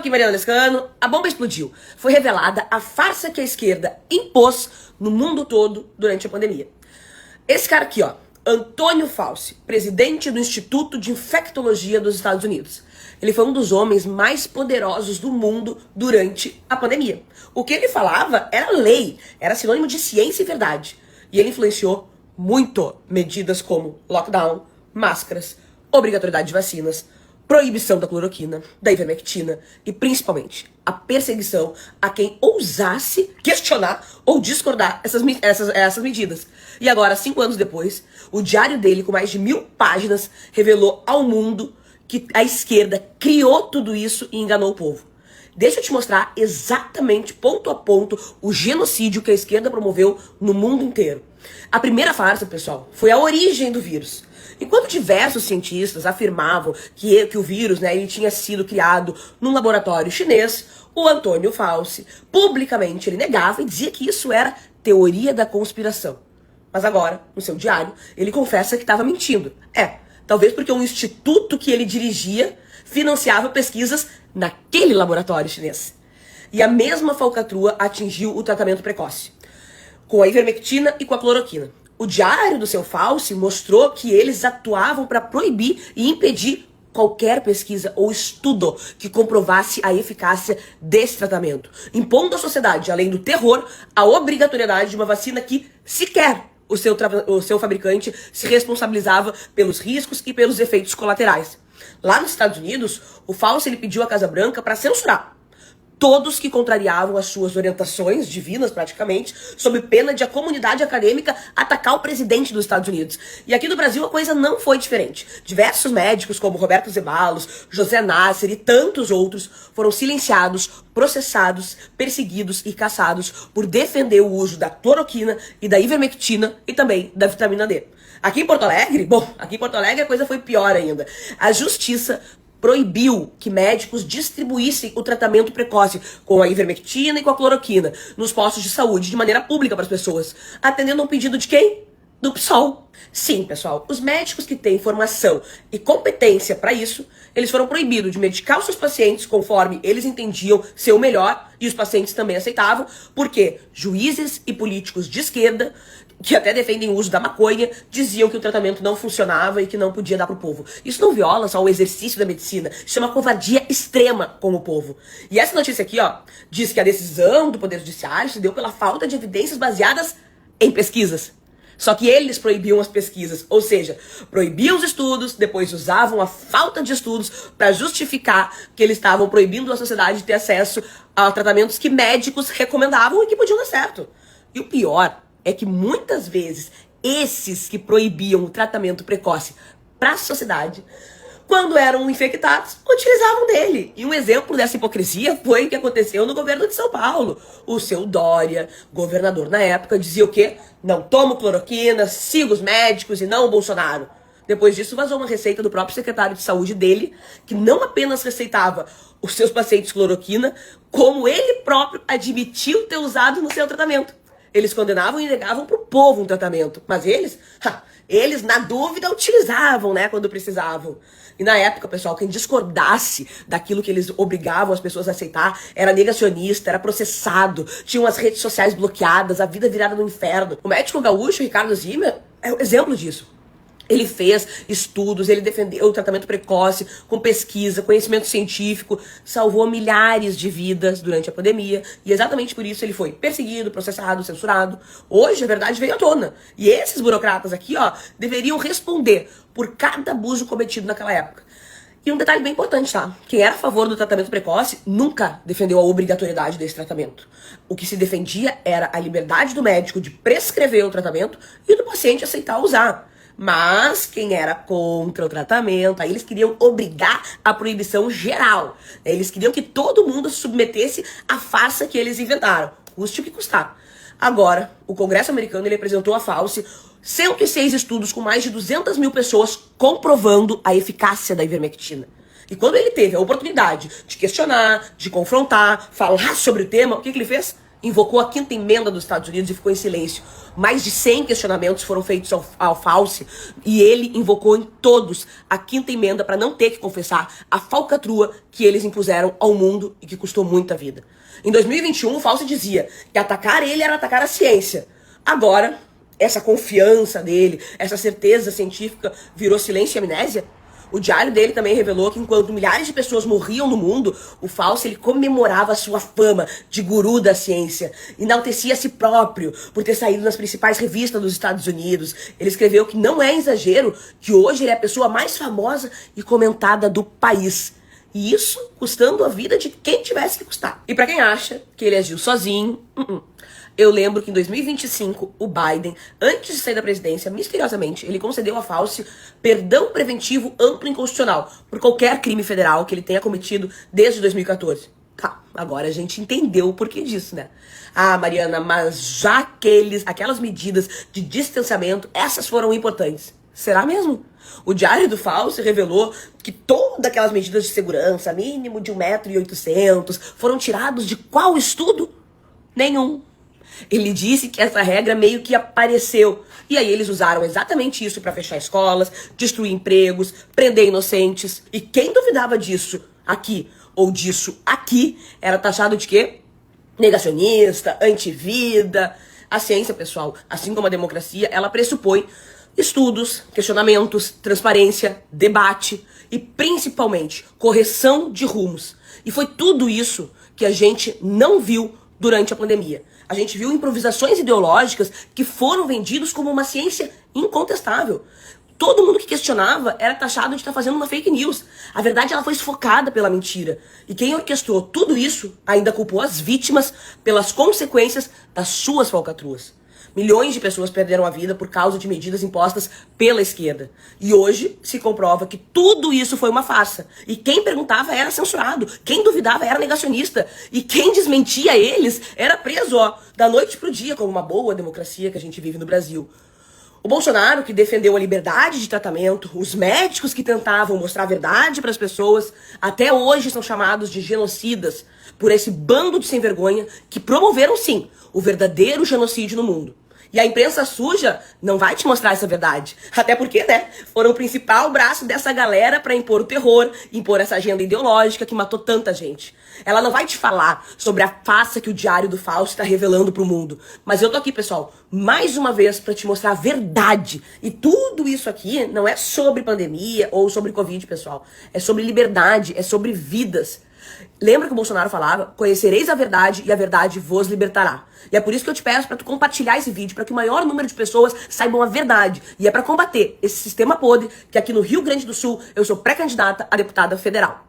aqui, Mariana Lescano. A bomba explodiu. Foi revelada a farsa que a esquerda impôs no mundo todo durante a pandemia. Esse cara aqui, ó, Antônio Fauci, presidente do Instituto de Infectologia dos Estados Unidos. Ele foi um dos homens mais poderosos do mundo durante a pandemia. O que ele falava era lei, era sinônimo de ciência e verdade. E ele influenciou muito medidas como lockdown, máscaras, obrigatoriedade de vacinas, proibição da cloroquina, da ivermectina e, principalmente, a perseguição a quem ousasse questionar ou discordar essas medidas. E agora, 5 anos depois, o diário dele, com mais de 1000 páginas, revelou ao mundo que a esquerda criou tudo isso e enganou o povo. Deixa eu te mostrar exatamente, ponto a ponto, o genocídio que a esquerda promoveu no mundo inteiro. A primeira farsa, pessoal, foi a origem do vírus. Enquanto diversos cientistas afirmavam que o vírus, ele tinha sido criado num laboratório chinês, o Antônio Fauci, publicamente, ele negava e dizia que isso era teoria da conspiração. Mas agora, no seu diário, ele confessa que estava mentindo. Talvez porque um instituto que ele dirigia financiava pesquisas naquele laboratório chinês. E a mesma falcatrua atingiu o tratamento precoce, com a ivermectina e com a cloroquina. O diário do seu Fauci mostrou que eles atuavam para proibir e impedir qualquer pesquisa ou estudo que comprovasse a eficácia desse tratamento, impondo à sociedade, além do terror, a obrigatoriedade de uma vacina que sequer o seu fabricante se responsabilizava pelos riscos e pelos efeitos colaterais. Lá nos Estados Unidos, o Fauci ele pediu à Casa Branca para censurar todos que contrariavam as suas orientações divinas, praticamente, sob pena de a comunidade acadêmica atacar o presidente dos Estados Unidos. E aqui no Brasil a coisa não foi diferente. Diversos médicos, como Roberto Zeballos, José Nasser e tantos outros, foram silenciados, processados, perseguidos e caçados por defender o uso da cloroquina e da ivermectina e também da vitamina D. Aqui em Porto Alegre, a coisa foi pior ainda. A justiça proibiu que médicos distribuíssem o tratamento precoce com a ivermectina e com a cloroquina nos postos de saúde de maneira pública para as pessoas, atendendo a um pedido de quem? Do PSOL. Sim, pessoal, os médicos que têm formação e competência para isso, eles foram proibidos de medicar os seus pacientes conforme eles entendiam ser o melhor, e os pacientes também aceitavam, porque juízes e políticos de esquerda, que até defendem o uso da maconha, diziam que o tratamento não funcionava e que não podia dar pro povo. Isso não viola só o exercício da medicina, isso é uma covardia extrema com o povo. E essa notícia aqui, ó, diz que a decisão do Poder Judiciário se deu pela falta de evidências baseadas em pesquisas. Só que eles proibiam as pesquisas, ou seja, proibiam os estudos, depois usavam a falta de estudos para justificar que eles estavam proibindo a sociedade de ter acesso a tratamentos que médicos recomendavam e que podiam dar certo. E o pior é que muitas vezes esses que proibiam o tratamento precoce para a sociedade, quando eram infectados, utilizavam dele. E um exemplo dessa hipocrisia foi o que aconteceu no governo de São Paulo. O seu Dória, governador na época, dizia o quê? Não tomo cloroquina, siga os médicos e não o Bolsonaro. Depois disso, vazou uma receita do próprio secretário de saúde dele, que não apenas receitava os seus pacientes cloroquina, como ele próprio admitiu ter usado no seu tratamento. Eles condenavam e negavam pro povo um tratamento. Mas eles, na dúvida, utilizavam, quando precisavam. E na época, pessoal, quem discordasse daquilo que eles obrigavam as pessoas a aceitar era negacionista, era processado, tinham as redes sociais bloqueadas, a vida virada no inferno. O médico gaúcho, Ricardo Zimmer, é um exemplo disso. Ele fez estudos, ele defendeu o tratamento precoce, com pesquisa, conhecimento científico, salvou milhares de vidas durante a pandemia, e exatamente por isso ele foi perseguido, processado, censurado. Hoje a verdade veio à tona, e esses burocratas aqui, deveriam responder por cada abuso cometido naquela época. E um detalhe bem importante, tá? Quem era a favor do tratamento precoce nunca defendeu a obrigatoriedade desse tratamento. O que se defendia era a liberdade do médico de prescrever o tratamento e do paciente aceitar usar. Mas quem era contra o tratamento, aí eles queriam obrigar a proibição geral. Eles queriam que todo mundo se submetesse à farsa que eles inventaram, custe o que custar. Agora, o Congresso americano ele apresentou a Fauci 106 estudos com mais de 200 mil pessoas comprovando a eficácia da ivermectina. E quando ele teve a oportunidade de questionar, de confrontar, falar sobre o tema, o que ele fez? invocou a 5ª emenda dos Estados Unidos e ficou em silêncio. Mais de 100 questionamentos foram feitos ao Fauci e ele invocou em todos a 5ª emenda para não ter que confessar a falcatrua que eles impuseram ao mundo e que custou muita vida. Em 2021, o Fauci dizia que atacar ele era atacar a ciência. Agora, essa confiança dele, essa certeza científica virou silêncio e amnésia? O diário dele também revelou que enquanto milhares de pessoas morriam no mundo, o Fauci ele comemorava a sua fama de guru da ciência, enaltecia a si próprio por ter saído nas principais revistas dos Estados Unidos. Ele escreveu que não é exagero que hoje ele é a pessoa mais famosa e comentada do país. E isso custando a vida de quem tivesse que custar. E pra quem acha que ele agiu sozinho, eu lembro que em 2025, o Biden, antes de sair da presidência, misteriosamente, ele concedeu a Fauci perdão preventivo amplo e inconstitucional por qualquer crime federal que ele tenha cometido desde 2014. Tá, agora a gente entendeu o porquê disso, né? Ah, Mariana, mas já aquelas medidas de distanciamento, essas foram importantes. Será mesmo? O diário do Fauci revelou que todas aquelas medidas de segurança, mínimo de 1,8 m, foram tirados de qual estudo? Nenhum. Ele disse que essa regra meio que apareceu. E aí eles usaram exatamente isso para fechar escolas, destruir empregos, prender inocentes. E quem duvidava disso aqui ou disso aqui era taxado de quê? Negacionista, antivida. A ciência, pessoal, assim como a democracia, ela pressupõe estudos, questionamentos, transparência, debate e principalmente correção de rumos. E foi tudo isso que a gente não viu durante a pandemia. A gente viu improvisações ideológicas que foram vendidos como uma ciência incontestável. Todo mundo que questionava era taxado de estar fazendo uma fake news. A verdade ela foi sufocada pela mentira. E quem orquestrou tudo isso ainda culpou as vítimas pelas consequências das suas falcatruas. Milhões de pessoas perderam a vida por causa de medidas impostas pela esquerda. E hoje se comprova que tudo isso foi uma farsa. E quem perguntava era censurado. Quem duvidava era negacionista. E quem desmentia eles era preso, da noite pro dia, como uma boa democracia que a gente vive no Brasil. O Bolsonaro, que defendeu a liberdade de tratamento, os médicos que tentavam mostrar a verdade para as pessoas, até hoje são chamados de genocidas por esse bando de sem vergonha que promoveram, sim, o verdadeiro genocídio no mundo. E a imprensa suja não vai te mostrar essa verdade. Até porque, né, foram o principal braço dessa galera para impor o terror, impor essa agenda ideológica que matou tanta gente. Ela não vai te falar sobre a farsa que o diário do Fauci está revelando pro mundo. Mas eu tô aqui, pessoal, mais uma vez para te mostrar a verdade. E tudo isso aqui não é sobre pandemia ou sobre Covid, pessoal. É sobre liberdade, é sobre vidas. Lembra que o Bolsonaro falava, conhecereis a verdade e a verdade vos libertará. E é por isso que eu te peço para tu compartilhar esse vídeo, para que o maior número de pessoas saibam a verdade. E é para combater esse sistema podre que aqui no Rio Grande do Sul eu sou pré-candidata a deputada federal.